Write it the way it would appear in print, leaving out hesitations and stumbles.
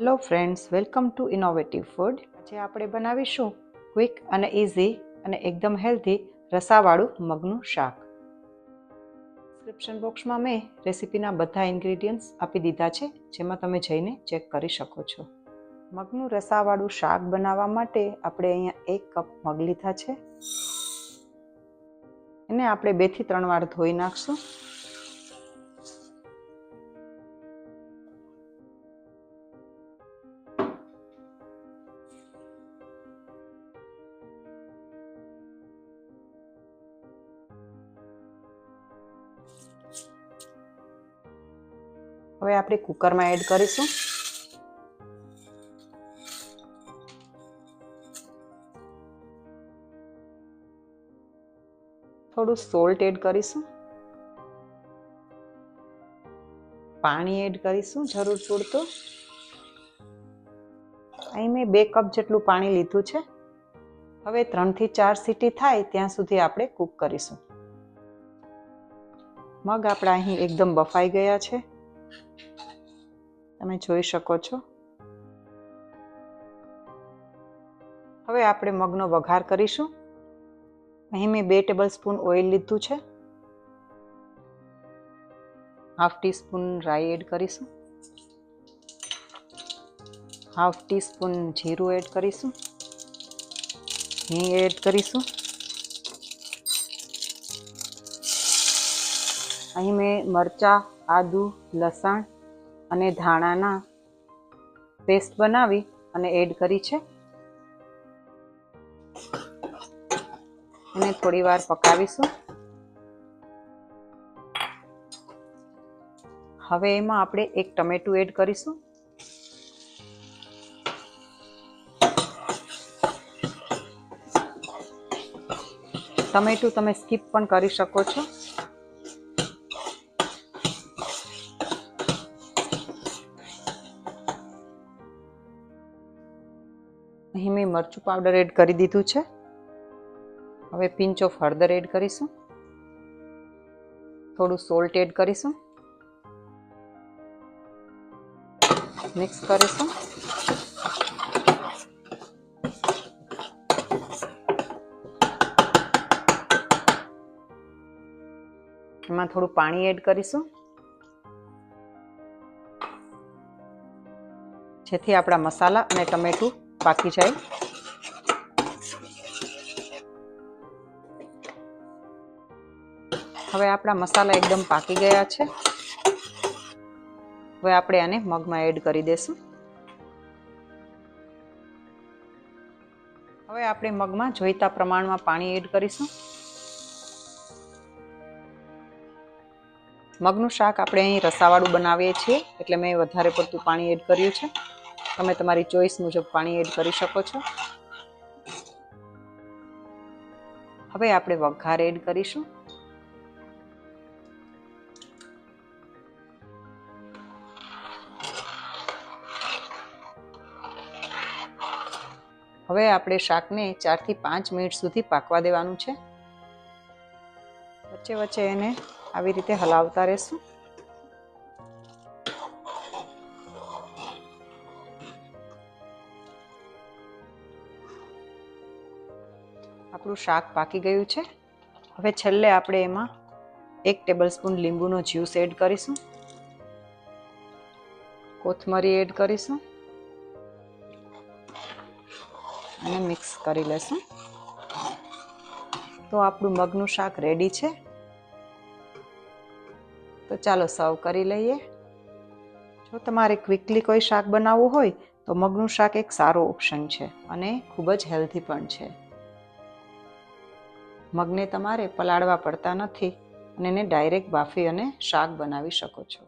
Hello friends, welcome to innovative food. આજે આપણે બનાવીશું ક્વિક અને ઇઝી અને એકદમ હેલ્ધી રસાવાળું મગનું શાક. ડિસ્ક્રિપ્શન બોક્સમાં મેં રેસીપીના બધા ઇન્ગ્રીડિયન્ટ્સ આપી દીધા છે, જેમાં તમે જઈને ચેક કરી શકો છો. મગનું રસાવાળું શાક બનાવવા માટે આપણે અહીંયા 1 કપ મગ લીધા છે. એને આપણે 2 થી 3 વાર ધોઈ નાખશું. હવે આપણે કુકરમાં એડ કરીશું. થોડું સોલ્ટ એડ કરીશું. પાણી એડ કરીશું જરૂર પૂરતું. અહીં મેં 2 કપ જેટલું પાણી લીધું છે. હવે 3 થી 4 સીટી થાય ત્યાં સુધી આપણે કૂક કરીશું. મગ આપણા અહીં એકદમ બફાઈ ગયા છે, તમે જોઈ શકો છો. હવે આપણે મગનો વઘાર કરીશું. અહીં મેં 2 ટેબલસ્પૂન ઓઇલ લીધું છે. હાફ ટીસ્પૂન રાઈ એડ કરીશું. હાફ ટીસ્પૂન જીરું એડ કરીશું. હિંગ એડ કરીશું. અહીં મેં મરચાં, આદુ, લસણ અને ધાણાના પેસ્ટ બનાવી અને એડ કરી છે. એને થોડી વાર પકાવીશું. હવે એમાં આપણે 1 ટમેટું એડ કરીશું. ટમેટું તમે સ્કીપ પણ કરી શકો છો. અહીં મેં મરચું પાવડર એડ કરી દીધું છે. હવે પિંચ ઓફ હળદર એડ કરીશું. થોડું સોલ્ટ એડ કરીશું. મિક્સ કરીશું. એમાં થોડું પાણી એડ કરીશું, જેથી આપણા મસાલા અને ટમેટું પાકી જાય. હવે આપણા મસાલા એકદમ પાકી ગયા છે. હવે આપણે આને મગમાં એડ કરી દઈશું. હવે આપણે મગમાં જોઈતા પ્રમાણમાં પાણી એડ કરીશું. મગનું શાક આપણે અહીં રસાવાળું બનાવીએ છીએ, એટલે મેં વધારે પડતું પાણી એડ કર્યું છે. તમે તમારી ચોઈસ મુજબ પાણી એડ કરી શકો છો. હવે આપણે વઘાર એડ કરીશું. હવે આપણે શાકને 4 થી 5 મિનિટ સુધી પાકવા દેવાનું છે. વચ્ચે વચ્ચે એને આવી રીતે હલાવતા રહેશું. આપણું શાક પાકી ગયું છે. હવે છેલ્લે આપણે એમાં 1 ટેબલસ્પૂન લીંબુનો જ્યુસ એડ કરીશું. કોથમરી એડ કરીશું અને મિક્સ કરી લેશું. તો આપણું મગનું શાક રેડી છે. તો ચાલો સર્વ કરી લઈએ. જો તમારે ક્વિકલી કોઈ શાક બનાવવું હોય તો મગનું શાક એક સારો ઓપ્શન છે અને ખૂબ જ હેલ્ધી પણ છે. મગને તમારે પલાળવા પડતા નથી અને એને ડાયરેક્ટ બાફી અને શાક બનાવી શકો છો.